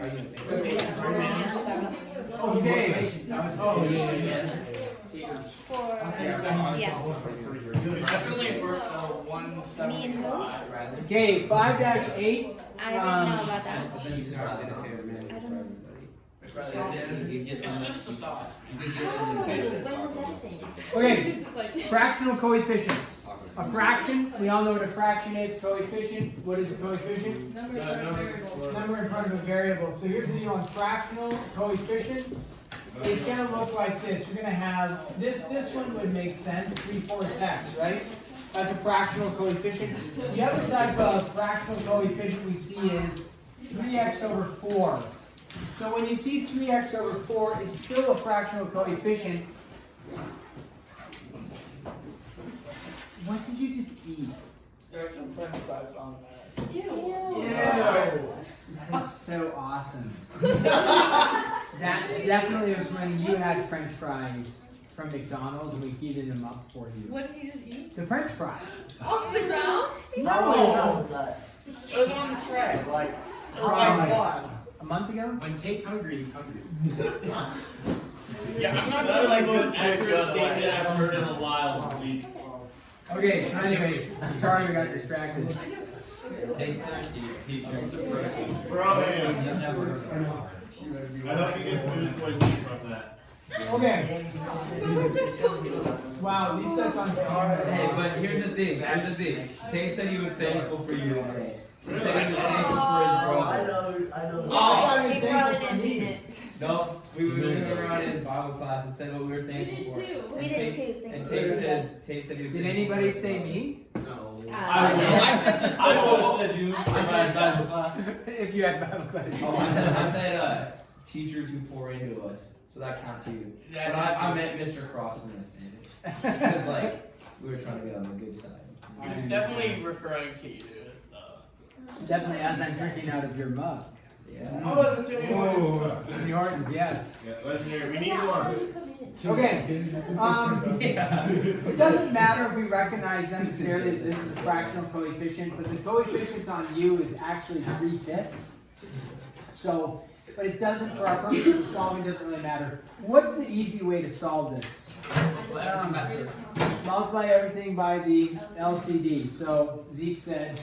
Okay. Okay, 5-8. I didn't know about that. I don't know. It's just the sauce. Okay, fractional coefficients. A fraction, we all know what a fraction is. Coefficient, what is a coefficient? Number in front of a variable. So here's the deal on fractional coefficients. It's going to look like this. You're going to have, this one would make sense, 3/4 x, right? That's a fractional coefficient. The other type of fractional coefficient we see is 3x over 4. So when you see 3x over 4, it's still a fractional coefficient. What did you just eat? There's some french fries on there. Yeah. That is so awesome. That definitely was when you had french fries from McDonald's and we heated them up for you. What did you just eat? The french fry. Off the ground? No. It was on the tray, like what? A month ago? When Tate's hungry, he's hungry. Yeah, I'm not That gonna is the most accurate statement I've heard in a while this week. Okay, so anyways, I'm sorry we got distracted. Tate's thirsty. He drinks the protein. We're all in. He's never heard of it. I hope you get food poisoning from that. Okay. Those are so good. Wow, these sets on camera. Hey, but here's the thing. Tate said he was thankful for you today. He said he was thankful for his brother. I thought it was He thankful probably for didn't mean me. it. No, we were around in Bible class and said what we were thankful for. We did too. And Thank you. Tate said he was Did thankful anybody for say his me? No. I almost said you. I had Bible class. If you had Bible class. brother. Oh, I said teachers who pour into us. So that counts to you. But I meant Mr. Cross when I said it. Because like we were trying to get on the good side. He's definitely referring to you. Definitely as I'm drinking out of your mug. Yeah. Oh, that's a Timmy Hortons. Timmy Hortons, yes. Yeah, let's hear it. We need one. Okay. It doesn't matter if we recognize necessarily that this is a fractional coefficient, but the coefficient on U is actually 3/5. So, but it doesn't, for our purposes of solving, doesn't really matter. What's the easy way to solve this? Multiply everything by the LCD. So Zeke said,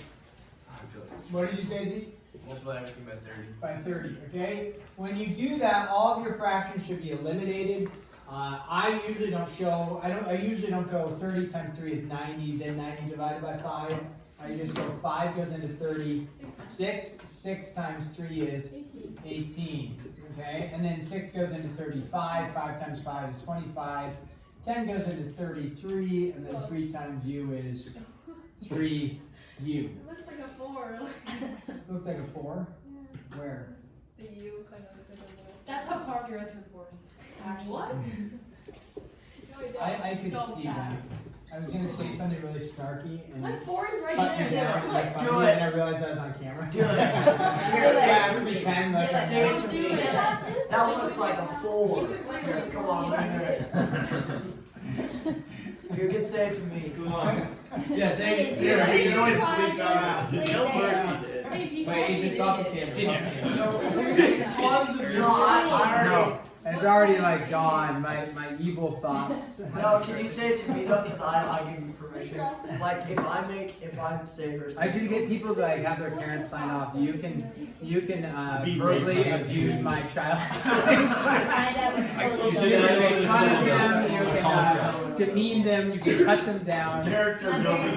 what did you say, Zeke? Multiply everything by 30. By 30, okay? When you do that, all of your fractions should be eliminated. I usually don't go 30 times 3 is 90, then 90 divided by 5. I just go 5 goes into 30, 6 times 3 is 18, okay? And then 6 goes into 35, 5 times 5 is 25, 10 goes into 33, and then 3 times U is 3U. It looks like a 4. Looked like a 4? Yeah. Where? The U kind of looks like a 4. That's how hard your answer 4 is. Actually. What? I could see that. I was gonna say something really snarky and Like 4 is right cut you there. down and make fun Do of me, it. and I realized I was on camera. Do it. Yeah, I would pretend like Do it. Don't do it. That looks like a 4. Here, come on, you can say it to me. Come on. Yeah, say it. Please, Say you it. always bleep that out. Please No say mercy it. did. Hey, people Wait, need just stop the it. camera. Stop the camera. No, I already. No, it's already like gone. My evil thoughts. No, can you say it to me though? Because I give you permission. Like if I say her. I should get people to like have their parents sign off. You can verbally abuse my child. My You can make fun of them. You can demean them. You can cut them down. Character building.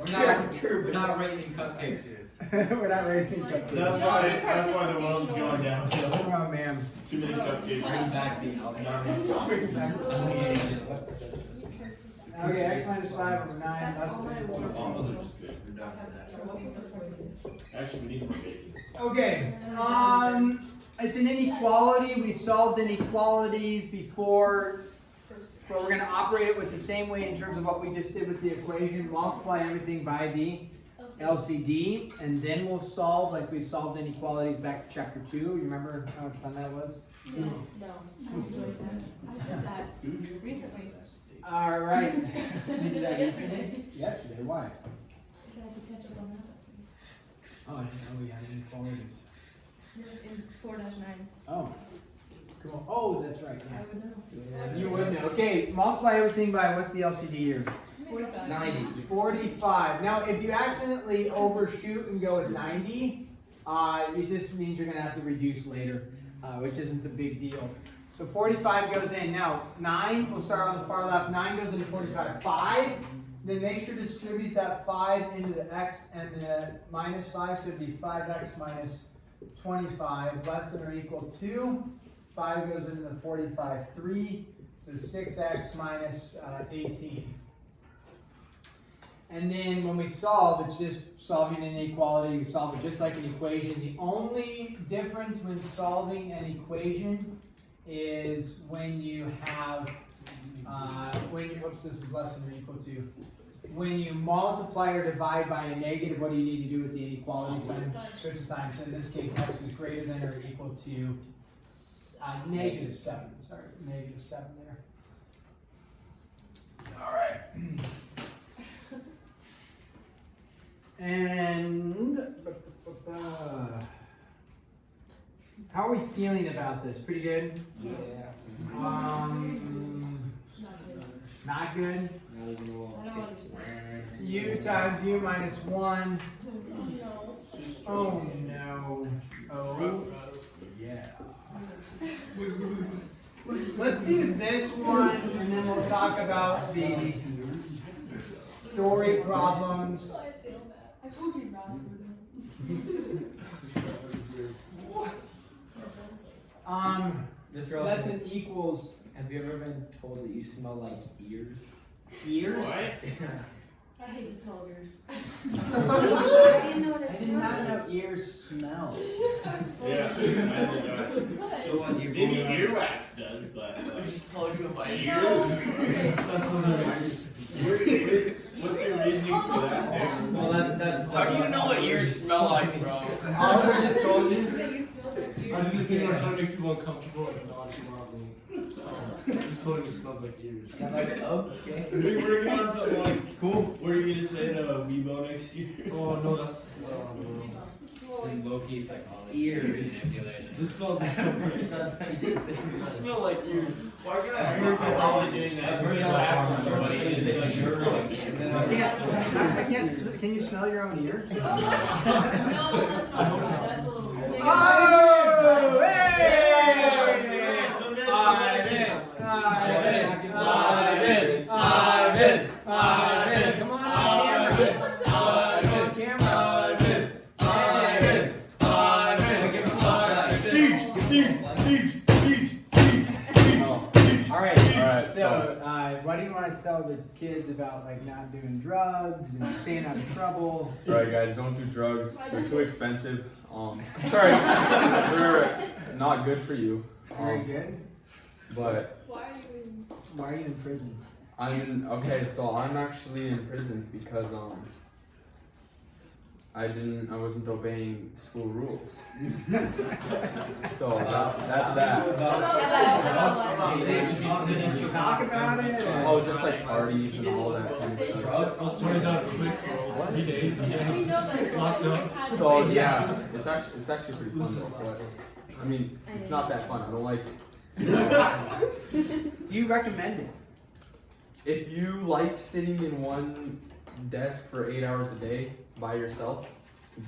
We're not raising cupcakes here. We're not raising cupcakes. That's why the world's going downhill. Oh man. Too many cupcakes. Bring back the Okay, x minus 5 over 9. Less than Almost are just good. We're done with that. Actually, we need some bacon. Okay, it's an inequality. We've solved inequalities before, but we're going to operate it with the same way in terms of what we just did with the equation. Multiply everything by the LCD, and then we'll solve like we solved inequalities back to chapter 2. You remember how much fun that was? Yes. I did that recently. All right. You did that yesterday? Yesterday, why? Because I had to catch up on math lessons. Oh, I didn't know we had inequalities. In 4-9. Oh. Cool. Oh, that's right. I Yeah. would know. You would know. Okay, multiply everything by what's the LCD here? 45. 90. 45. Now, if you accidentally overshoot and go with 90, it just means you're going to have to reduce later, which isn't a big deal. So 45 goes in. Now, 9, we'll start on the far left. 9 goes into 45. 5, then make sure to distribute that 5 into the x and the minus 5, so it'd be 5x minus 25, less than or equal to. 5 goes into the 45, 3, so 6x minus 18. And then when we solve, it's just solving an inequality. We solve it just like an equation. The only difference when solving an equation is when you have, whoops, this is less than or equal to. When you multiply or divide by a negative, what do you need to do with the inequality sign? Switch the sign. So in this case, x is greater than or equal to negative 7. Sorry, negative 7 there. All right. And how are we feeling about this? Pretty good? Yeah. Not good? Not even a little. I don't understand. U times U minus 1. No. Oh no. Oh yeah. Let's do this one and then we'll talk about the story problems. I feel bad. I told you Ross would Mr. That's Olsen, an equals have you ever been told that you smell like ears? ears. I hate the smell of yours. I didn't know I did not know ears smell. Yeah, I did not. What? So what, you Maybe earwax does, but Plug in my ear. what's your reasoning for that? Well, that's How do you know what ears smell like, bro? Oliver just told you. That you smell like yours. I did this thing where I was trying to make people uncomfortable and nonchalantly. So I just told him it smelled like ears. I'm like, okay. We're working on something like, cool, what are you gonna say to Weibo next year? Oh no, that's Low-key psychology. Ears. Manipulated. this smelled That's how you It smell like ears. Why can't I hear Ollie doing that? I've heard He's that laughing before. somebody and he's like, you're like, I can't. Can you smell your own ear? No, that's not right. That's a little weird. Oh! Hey! Ivan! Come on, camera! Alright, so what do you want to tell the kids about like not doing drugs and staying out of trouble? Alright guys, don't do drugs. They're too expensive. Sorry, they're not good for you. Very good. But Why are you Why are you in prison? okay, so I'm actually in prison because I wasn't obeying school rules. So that's that. Did you talk about it? Oh, just like parties and all that kind of stuff. drugs? I was trying that quick for 3 days. We know that Locked up. So yeah, it's actually pretty fun though. But I mean, it's not that fun. I don't like it. Do you recommend it? If you like sitting in one desk for 8 hours a day by yourself,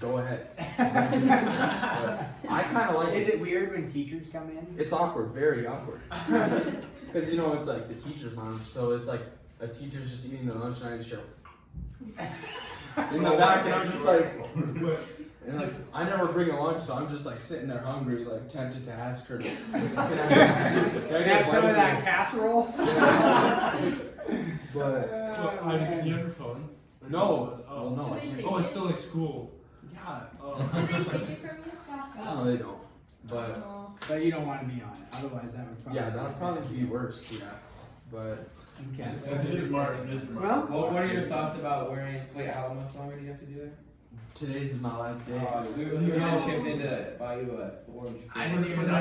go ahead. But I kind of like Is it. it weird when teachers come in? It's awkward, very awkward. Because you know it's like the teacher's lunch, so it's like a teacher's just eating their lunch and I just show in the back, and I'm just like, and like I never bring a lunch, so I'm just like sitting there hungry, like tempted to ask her. Can I Have some of that casserole? But You have your phone? no, well no. I can't. Oh, it's still like school. Yeah. Oh. Did they take it from you? No, they don't. But But you don't want to be on it, otherwise that would probably. yeah, that would probably be worse. Yeah. But Okay. This is Martin. Well, What are your thoughts about wearing? Wait, how much longer do you have to do it? today's is my last day. We were gonna chip in to buy you a orange. I didn't even know.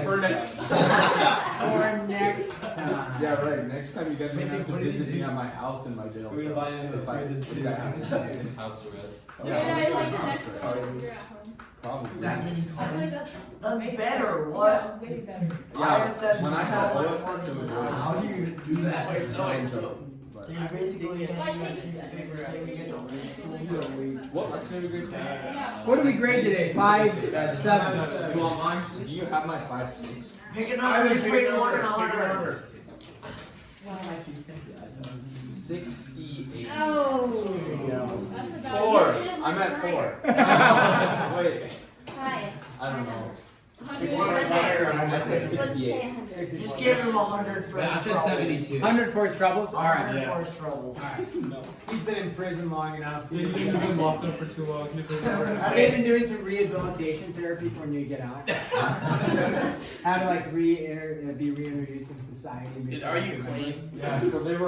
For next. For next time. Yeah, right. Next time you guys are gonna have to visit me at my house in my jail We're gonna buy him cell. a present If that happens again. House arrest. Yeah, it's like the next house one arrest. if you're at home. Probably. That many I feel like times. That's way better. What? Yeah, way better. Yeah, ISS when I is had so much OSS, it was more really How do you even do that? Wait, Wait, no, but So you're basically handing a piece of paper saying you get to list what lesson did we grade? Yeah. What do we grade today? 5, 7. You want mine? Do you have my 5.6? Pick a number between 1 and 100. 68. Oh. There you go. That's about 4. I'm at 4. Wait, Hi. I don't know. I 100. said 68. Just give him 100 for his troubles. 100 for his troubles? Alright. 100 for his troubles. Alright. He's been in prison long enough. He's been locked up for too long. He's Have they been doing some rehabilitation therapy for when you get out? How to like be reintroduced in society? Are you clean? Yeah, so they were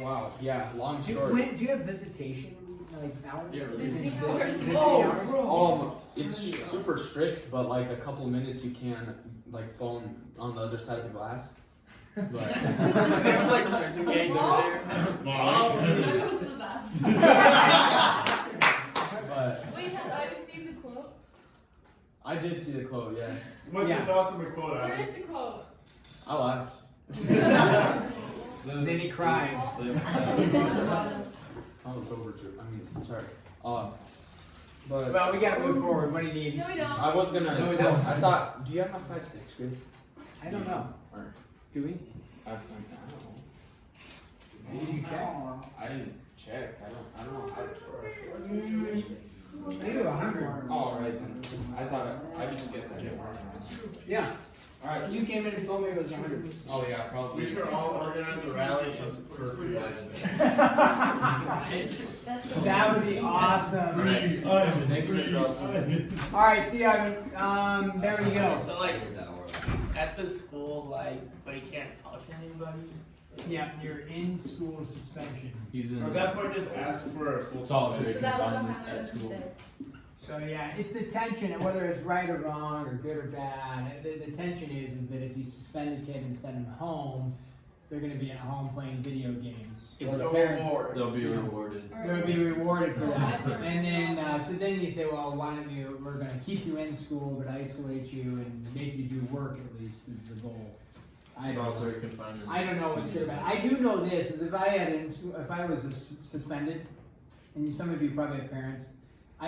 wow, yeah, long story. Do you have visitation like hours? Visiting hours. Visiting Oh, hours? bro. It's super strict, but like a couple minutes you can like phone on the other side of the glass. But Like prison gangs over there. I go to the bathroom. but Wait, has Ivan seen the quote? I did see the quote, yeah. What's your thoughts on the quote, Where Ivan? is the quote? I laughed. Then he cried. I was overdue. I mean, sorry. But Well, we gotta move forward. What do you need? No, we don't. I was gonna. No, we don't. I thought. Do you have my 5.6 grade? I don't know. Or, Do we? I don't know. Did you check? I didn't check. I don't know how to Maybe 100. Oh, right then. I thought. I just guessed I didn't work. Yeah. Alright. You came in and told me it was 100. Oh yeah, probably. We should all organize a rally for free ice That's the That would be awesome. All right, see, Ivan. There we go. So like at the school, like, but you can't talk to anybody. Yeah, you're in school suspension. He's in At that point, just ask for a full solitary So that was the confinement highlight at of the school. day. So yeah, it's the tension, and whether it's right or wrong, or good or bad. The tension is that if you suspend a kid and send him home, they're going to be at home playing video games. It's Or the a parents- reward. They'll be rewarded. They'll be rewarded for that. And then, so then you say, well, why don't you, we're going to keep you in school, but isolate you and make you do work at least is the goal. Solitary confinement. I don't know what's good about it. I do know this, is if I was suspended, and some of you probably have parents,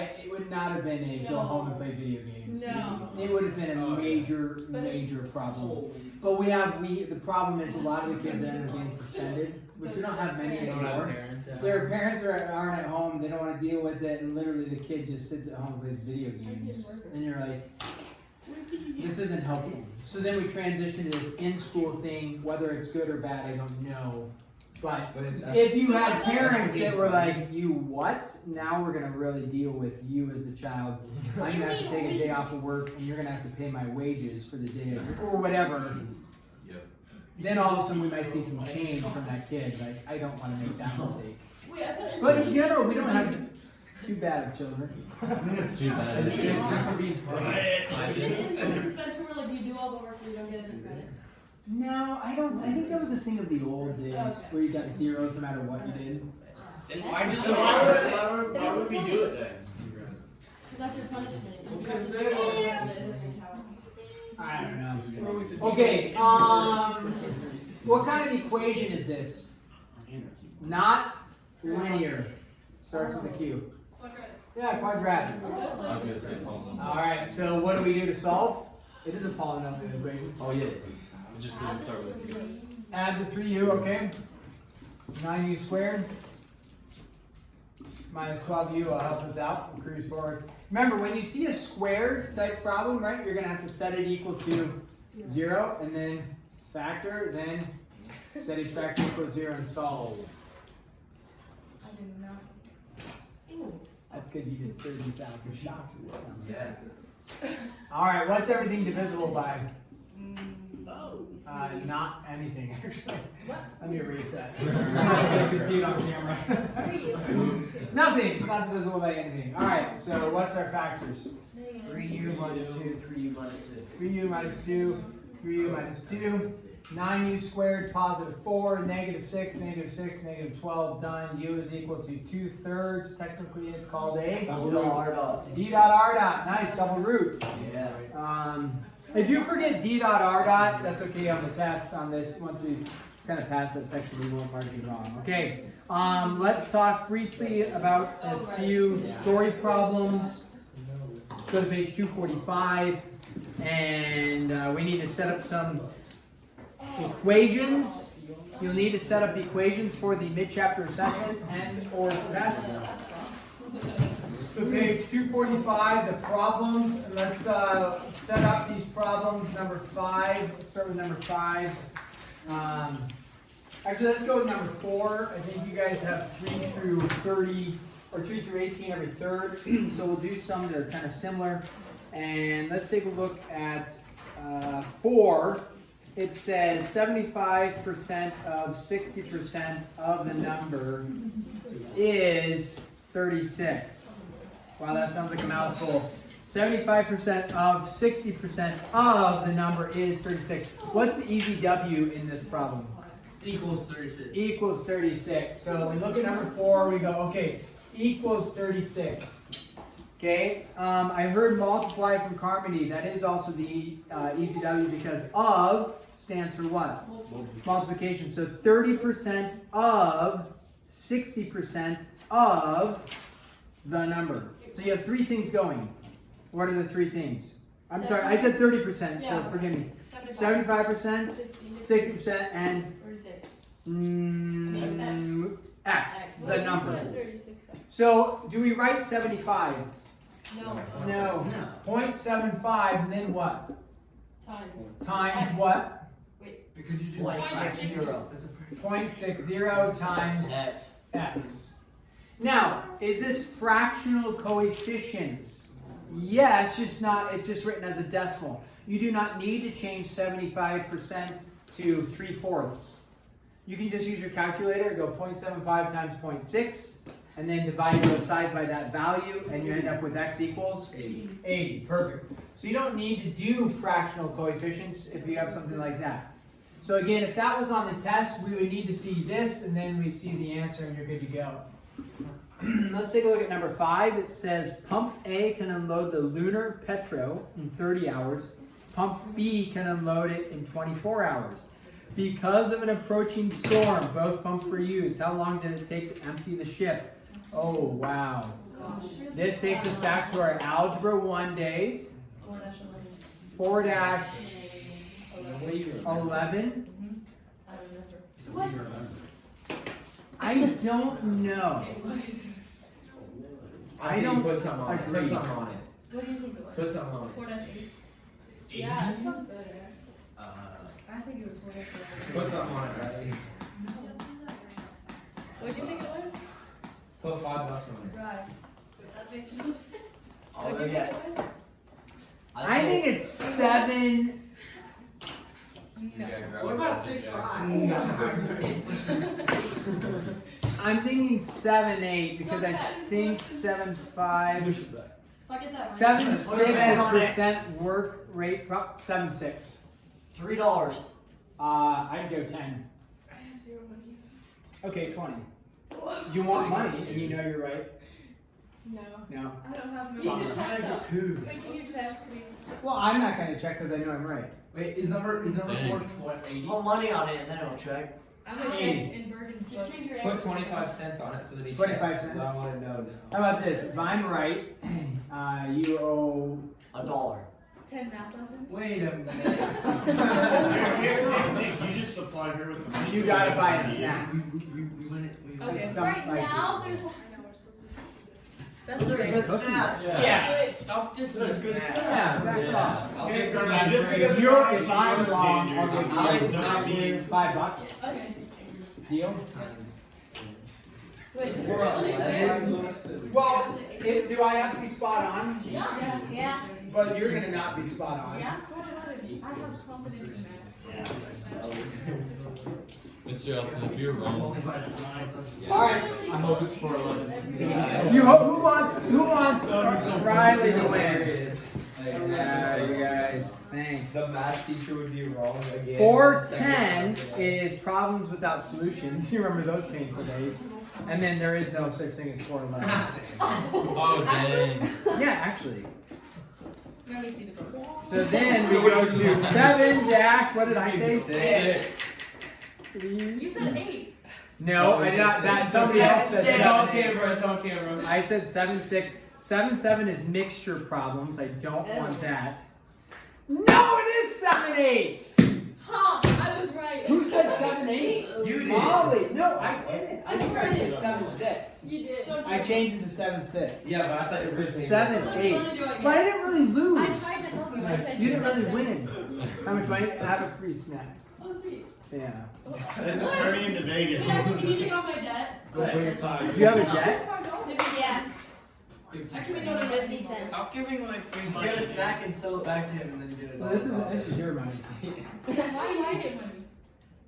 it would not have been a go No. home and play video games. No. It would have been a major problem. But the problem is a lot of the kids that end up being suspended, which we don't have many anymore. Their parents aren't at home, they don't want to deal with it, and literally the kid just sits at home and plays video games. And you're like, this isn't helpful. So then we transition to this in-school thing, whether it's good or bad, I don't know. But if you had parents that were like, you what? Now we're gonna really deal with you as the child. I'm gonna have to take a day off of work and you're gonna have to pay my wages for the day or whatever. Yep. Then all of a sudden we might see some change from that kid. Like, I don't wanna make that mistake. Wait, I thought But in general, we don't have too bad of children. Too bad. Is it in suspension where like you do all the work and you don't get any credit? No, I don't. I think that was a thing of the old days Okay. where you got zeros no matter what you did. Then why do So why would we do it then? So that's your punishment. You have to do all the work, but it doesn't count. I don't know. Okay. What kind of equation is this? Not linear. Starts with a Q. Quadratic. Yeah, quadratic. I was gonna say polynomial. All right. So what do we do to solve? It is a polynomial equation. Oh yeah. It just doesn't start with a Q. Add the 3u. Okay. 9u squared minus 12u will help us out. We'll cruise forward. Remember, when you see a square type problem, right, you're gonna have to set it equal to 0, and then factor, then set each factor equal to 0 and solve. I did not. Ew. That's because you did 30,000 shots this summer. Yeah. All right, what's everything divisible by? Oh. Not anything, actually. What? Let me erase that. It's You can see it on camera. Are you? Nothing. It's not divisible by anything. All right. So what's our factors? 3u minus 2, 3u minus 2. 3u minus 2, 3u minus 2. 9u squared, positive 4, negative 6, negative 6, negative 12, done. U is equal to 2/3. Technically, it's called a D dot R dot. D dot R dot. Nice, double root. Yeah. If you forget D dot R dot, that's okay on the test on this. Once we kind of pass that section, we won't mark it wrong. Okay, let's talk briefly about a few story problems. Go to page 245, and we need to set up some equations. You'll need to set up the equations for the mid-chapter assessment and or test. So page 245, the problems. Let's set up these problems. Number 5. Let's start with number 5. Actually, let's go with number 4. I think you guys have 3 through 30 or 3 through 18 every third. So we'll do some that are kind of similar. And let's take a look at 4. It says 75% of 60% of the number is 36. Wow, that sounds like a mouthful. 75% of 60% of the number is 36. What's the easy W in this problem? Equals 36. Equals 36. So we look at number 4, we go, okay, equals 36. Okay, I heard multiply from Carmody. That is also the easy W because of stands for what? Multiplication. So 30% of 60% of the number. So you have 3 things going. What are the 3 things? I'm sorry, I said 30%, so forgive me. 75%, 60%, and X, the number. So do we write 75? No. 0.75 and then what? Times what? Because you do Like like 60. 0.60 times X. X. Now, is this fractional coefficients? Yeah, it's just written as a decimal. You do not need to change 75% to 3/4. You can just use your calculator, go 0.75 times 0.6, and then divide both sides by that value, and you end up with X equals 80. Perfect. So you don't need to do fractional coefficients if you have something like that. So again, if that was on the test, we would need to see this, and then we see the answer, and you're good to go. Let's take a look at number 5. It says pump A can unload the lunar petro in 30 hours. Pump B can unload it in 24 hours. Because of an approaching storm, both pumps were used. How long did it take to empty the ship? Oh, wow. This takes us back to our Algebra 1 days. 4-11. I don't know. I don't put something on it. agree. Put something on it. What do you think it was? Put something on it. 4-8. Yeah, it's not better. I think it was 4-8. Put something on it, right? What do you think it was? Put $5 on it. Right. That makes no sense. Oh, What do you yeah. think it was? I think it's 7. No. What about 6'5"? I'm thinking 7-8 because I think 7-5. If I get that right. 7-6% work rate. 7-6. $3. I'd go 10. I have 0 monies. Okay, 20. You want money, and you know you're right. No. No. I don't have no money. You should check though. Wait, can you check, please? Well, I'm not gonna check because I know I'm right. Wait, is number 4 80? Put money on it and then it'll check. I'm gonna check 80. in Bergen's Just book. change your Put answer. 25 cents on it so that he 25 checks. cents? I want to know How now. about this? If I'm right, you owe. $1. 10 math lessons. Wait a minute. Nick, you just supply her with the money. You gotta buy a snack. Okay. Some- Right like- now, there's. That's It's a right. good snack. Yeah. Stop this. That's good stuff. Yeah, back off. Okay, If Carmen, just because if I'm wrong, I'll give I'll you $5. Okay. Deal? Wait, this is We're really Well, do I have to be spot on? Yeah. Yeah. But you're gonna not be spot on. Yeah. 4-11. I have confidence in that. Mr. Elson, if you're wrong. All right. I hope it's 4-11. You who wants Riley to win? Yeah, you guys. Thanks. paints. The math teacher would be wrong again. 410 is problems without solutions. You remember those painful days. And then there is no such thing as 411. Oh, dang. Yeah, actually. Let me see the book. So then we go to 7 dash, what did I say? 6. You said 8. No, I did not. That somebody else said It's on 7. camera, it's on camera. I said 7 6. 7 7 is mixture problems. I don't want that. No, it is 7 8. Huh, I was right. Who said 7 8? You did. Molly. No, I didn't. I think I said 7 6. You did. I changed it to 7 6. Yeah, but I thought you were It's saying 7 How much 8. money do I But get? I didn't really lose. I tried to help you. I said You didn't said really 7. win. How much money? Have a free snack. Oh, sweet. Yeah. This is turning into Vegas. Can you take off my debt? Go bring your time. Do you have a jet? Yeah. Actually, no, no, 50 cents. I'll give him my free get a snack and sell it back to him and then you get it. Well, this is your money. Why do I get money?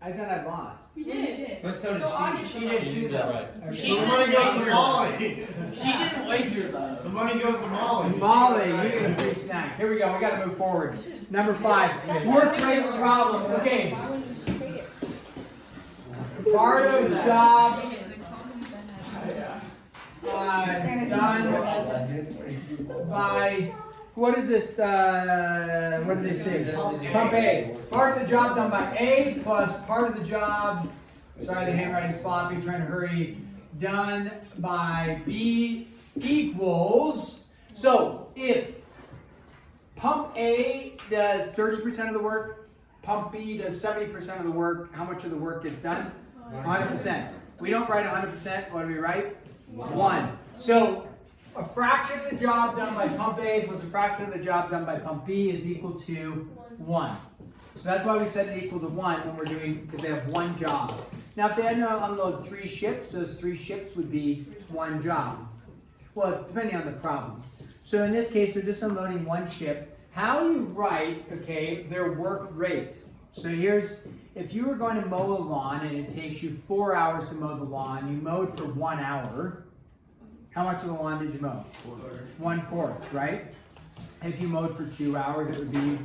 I thought I lost. You did. But so did So I she. get She the did too, though. Okay. The money goes to Molly. She didn't wager though. The money goes to Molly. Molly, you get a free snack. Here we go. We got to move forward. Number 5. Work rate problem. Okay. Part of the job done by, what is this, what does this say? Pump A. Part of the job done by A plus part of the job, sorry the handwriting's sloppy, trying to hurry, done by B equals, so if pump A does 30% of the work, pump B does 70% of the work, how much of the work gets done? 100%. We don't write 100%, what do we write? 1. So a fraction of the job done by pump A plus a fraction of the job done by pump B is equal to 1. So that's why we set it equal to 1 when we're doing, because they have one job. Now if they had to unload 3 ships, those 3 ships would be one job. Well, depending on the problem. So in this case, they're just unloading 1 ship. How do you write, okay, their work rate? So here's, if you were going to mow a lawn and it takes you 4 hours to mow the lawn, you mowed for 1 hour. How much of the lawn did you mow? 1/4, right? If you mowed for 2 hours, it would be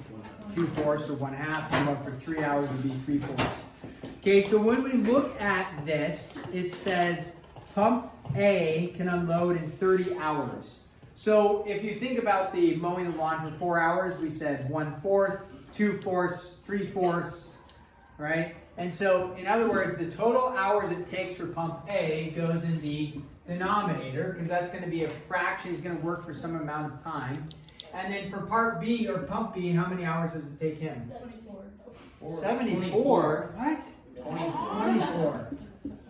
2/4 or 1/2. If you mowed for 3 hours, it would be 3/4. Okay, so when we look at this, it says pump A can unload in 30 hours. So if you think about the mowing the lawn for 4 hours, we said 1/4, 2/4, 3/4, right? And so, in other words, the total hours it takes for pump A goes in the denominator, because that's going to be a fraction, it's going to work for some amount of time. And then for part B, or pump B, how many hours does it take him? 74. 74? What? 24. 24.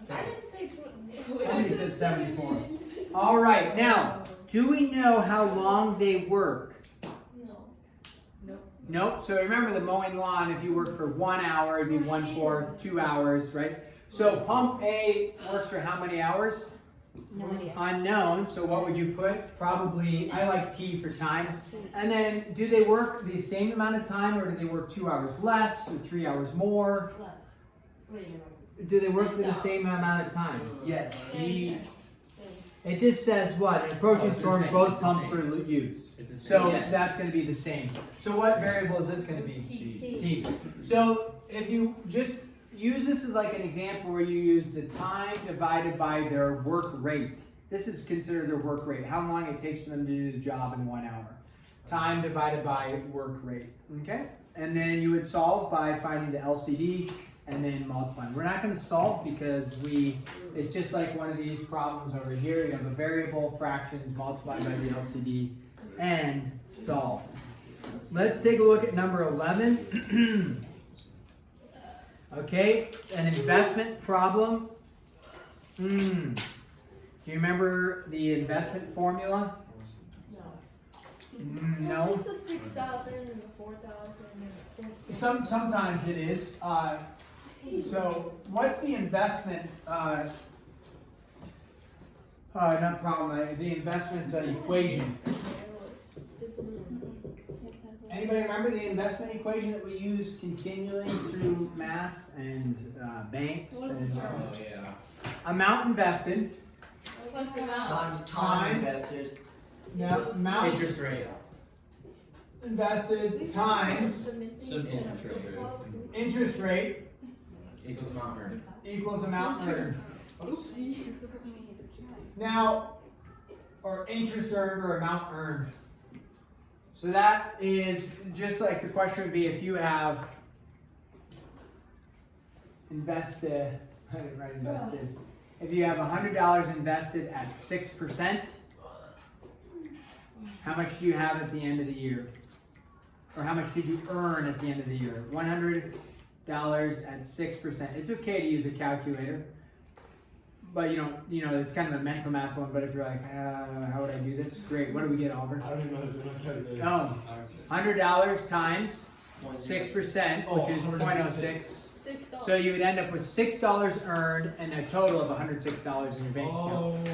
I didn't say 20. Somebody said 74. All right, now, do we know how long they work? No. Nope. So remember the mowing lawn, if you work for 1 hour, it'd be 1/4, 2 hours, right? So pump A works for how many hours? No idea. Unknown. So what would you put? Probably, I like T for time. And then, do they work the same amount of time, or do they work 2 hours less, or 3 hours more? Less. What do you know? Do they work for 6 the hours. same amount of time? Yes. Yes. It just says what? In approaching storm, both pumps were used. So Yes. that's going to be the same. So what variable is this going to be? T. T. So if you just use this as like an example where you use the time divided by their work rate. This is considered their work rate. How long it takes for them to do the job in 1 hour. Time divided by work rate. Okay? And then you would solve by finding the LCD and then multiplying. We're not going to solve because it's just like one of these problems over here. You have a variable, fractions, multiplied by the LCD, and solve. Let's take a look at number 11. Okay, an investment problem. Do you remember the investment formula? No. It's just 6,000 and 4,000. Sometimes it is. So what's the investment? Not problem. The investment equation. Anybody remember the investment equation that we use continually through math and banks? And, Oh, yeah. amount invested. What's the amount? Times Time. time invested. Now, amount Interest rate. invested times Simple interest rate. interest rate Equals amount earned. equals amount earned. Now, or interest earned or amount earned. So that is just like the question would be if you have invested, I didn't write invested. If you have $100 invested at 6%, how much do you have at the end of the year? Or how much did you earn at the end of the year? $100 at 6%. It's okay to use a calculator, but it's kind of a mental math one. But if you're like, how would I do this? Great. What do we get, Oliver? I don't even know how to do my calculator. Oh, $100 times 6%, which is 0.06. $6. So you would end up with $6 earned and a total of $106 in your bank account.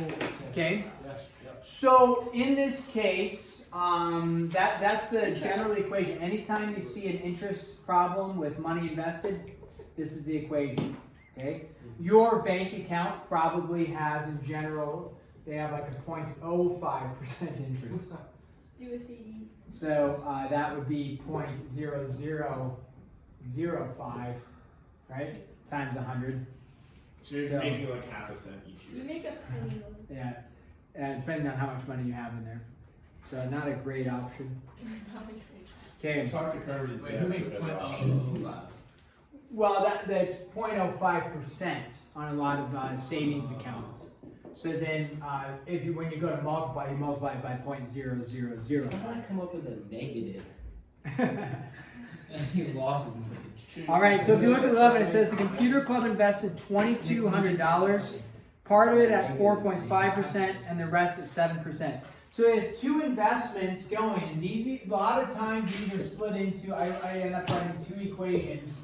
Okay. Yes, yep. So in this case, that's the general equation. Anytime you see an interest problem with money invested, this is the equation. Okay. Your bank account probably has, in general, they have like a 0.05% interest. Let's do a CD. So that would be 0.0005, right? Times 100. So you're making like half a cent each You year. make a penny on Yeah. And depending on how much money you have in there. So not a great option. Okay. Talk to Kirby's. Wait, who makes point options? Well, that's 0.05% on a lot of savings accounts. So then, when you go to multiply, you multiply it by 0.0005. How did I come up with a negative? You lost it. All right, so if you look at 11, it says the computer club invested $2,200, part of it at 4.5% and the rest at 7%. So it has two investments going, and a lot of times these are split into, I end up writing two equations.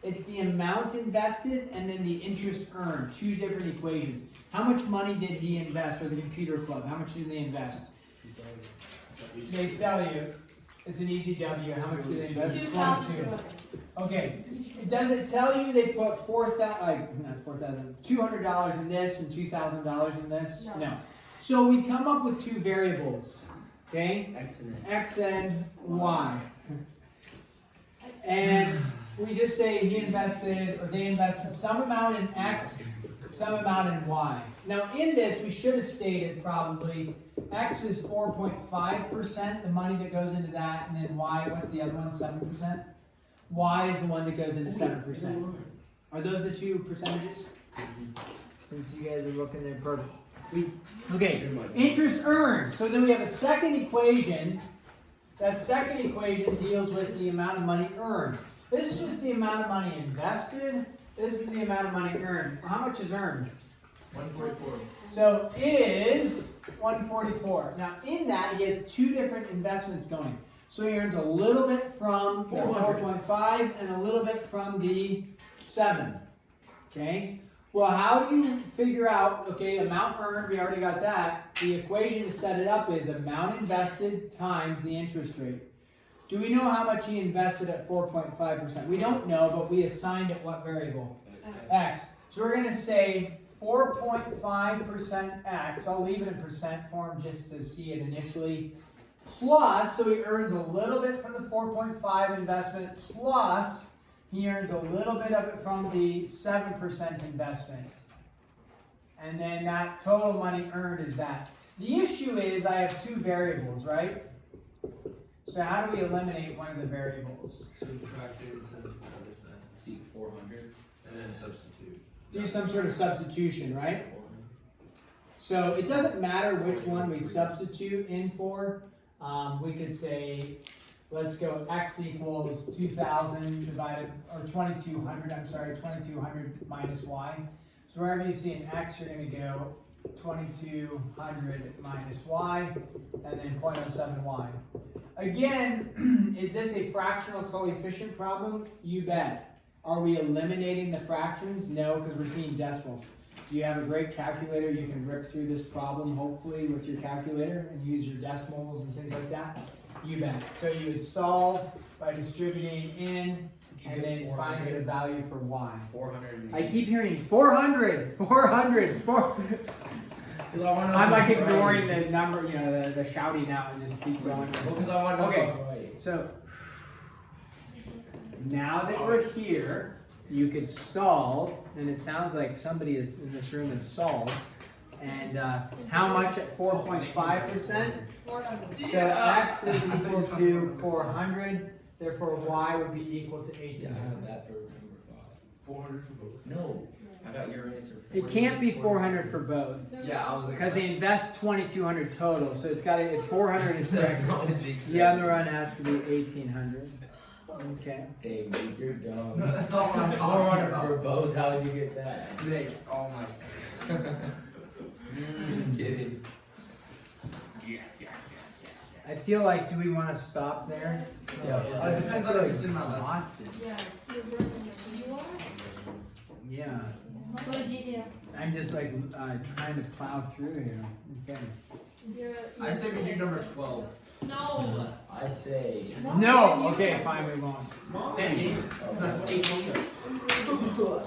It's the amount invested and then the interest earned, two different equations. How much money did he invest, or the computer club? How much did they invest? They tell you. It's an easy W. How much did they invest? 22. Okay. Does it tell you they put $200 in this and $2,000 in this? No. So we come up with two variables. Okay? X and Y. And we just say they invested some amount in X, some amount in Y. Now in this, we should have stated probably X is 4.5%, the money that goes into that, and then Y, what's the other one, 7%? Y is the one that goes into 7%. Are those the two percentages? Since you guys are looking there perfect. Okay, interest earned. So then we have a second equation. That second equation deals with the amount of money earned. This is just the amount of money invested. This is the amount of money earned. How much is earned? 144. So is 144. Now in that, he has two different investments going. So he earns a little bit from the 4.5 and a little bit from the 7. Okay? Well, how do you figure out, amount earned, we already got that. The equation to set it up is amount invested times the interest rate. Do we know how much he invested at 4.5%? We don't know, but we assigned it what variable? X. So we're going to say 4.5% X. I'll leave it in percent form just to see it initially. Plus, so he earns a little bit from the 4.5 investment, plus he earns a little bit of it from the 7% investment. And then that total money earned is that. The issue is I have two variables, right? So how do we eliminate one of the variables? So subtract it instead of what is that? So you 400 and then substitute. Do some sort of substitution, right? So it doesn't matter which one we substitute in for. We could say, let's go X equals 2,000 divided, or 2,200, 2,200 minus Y. So wherever you see an X, you're going to go 2,200 minus Y, and then 0.07Y. Again, is this a fractional coefficient problem? You bet. Are we eliminating the fractions? No, because we're seeing decimals. Do you have a great calculator? You can rip through this problem, hopefully, with your calculator and use your decimals and things like that? You bet. So you would solve by distributing in and then finding a value for Y. 400. I keep hearing 400, 400, 400. I'm like ignoring the number, you know, the shouting out and just keep going. Because I want to know Okay. if I'm right. So now that we're here, you could solve, and it sounds like somebody is in this room has solved. And how much at 4.5%? So x is equal to 400. Therefore, y would be equal to Yeah, I 1800. have that for number 5. 400 for both. No, I got your answer. It can't be 400 for both Yeah, I was like. because they invest 2,200 total. So it's got to. If 400 is correct, That's the other one has to be 1,800. Okay. Hey, dude, you're dumb. No, that's not what I'm talking 400 about. for both. How would you get that? Oh my. Just kidding. I feel like, do we want to stop there? Yeah. It depends on if it's in my list. Exhausted. Yes. You are? Yeah. What did you do? I'm just like trying to plow through here. Okay. I say we do number 12. No. I say. No. Okay. Fine. We won't. Dang it. That's 8 numbers.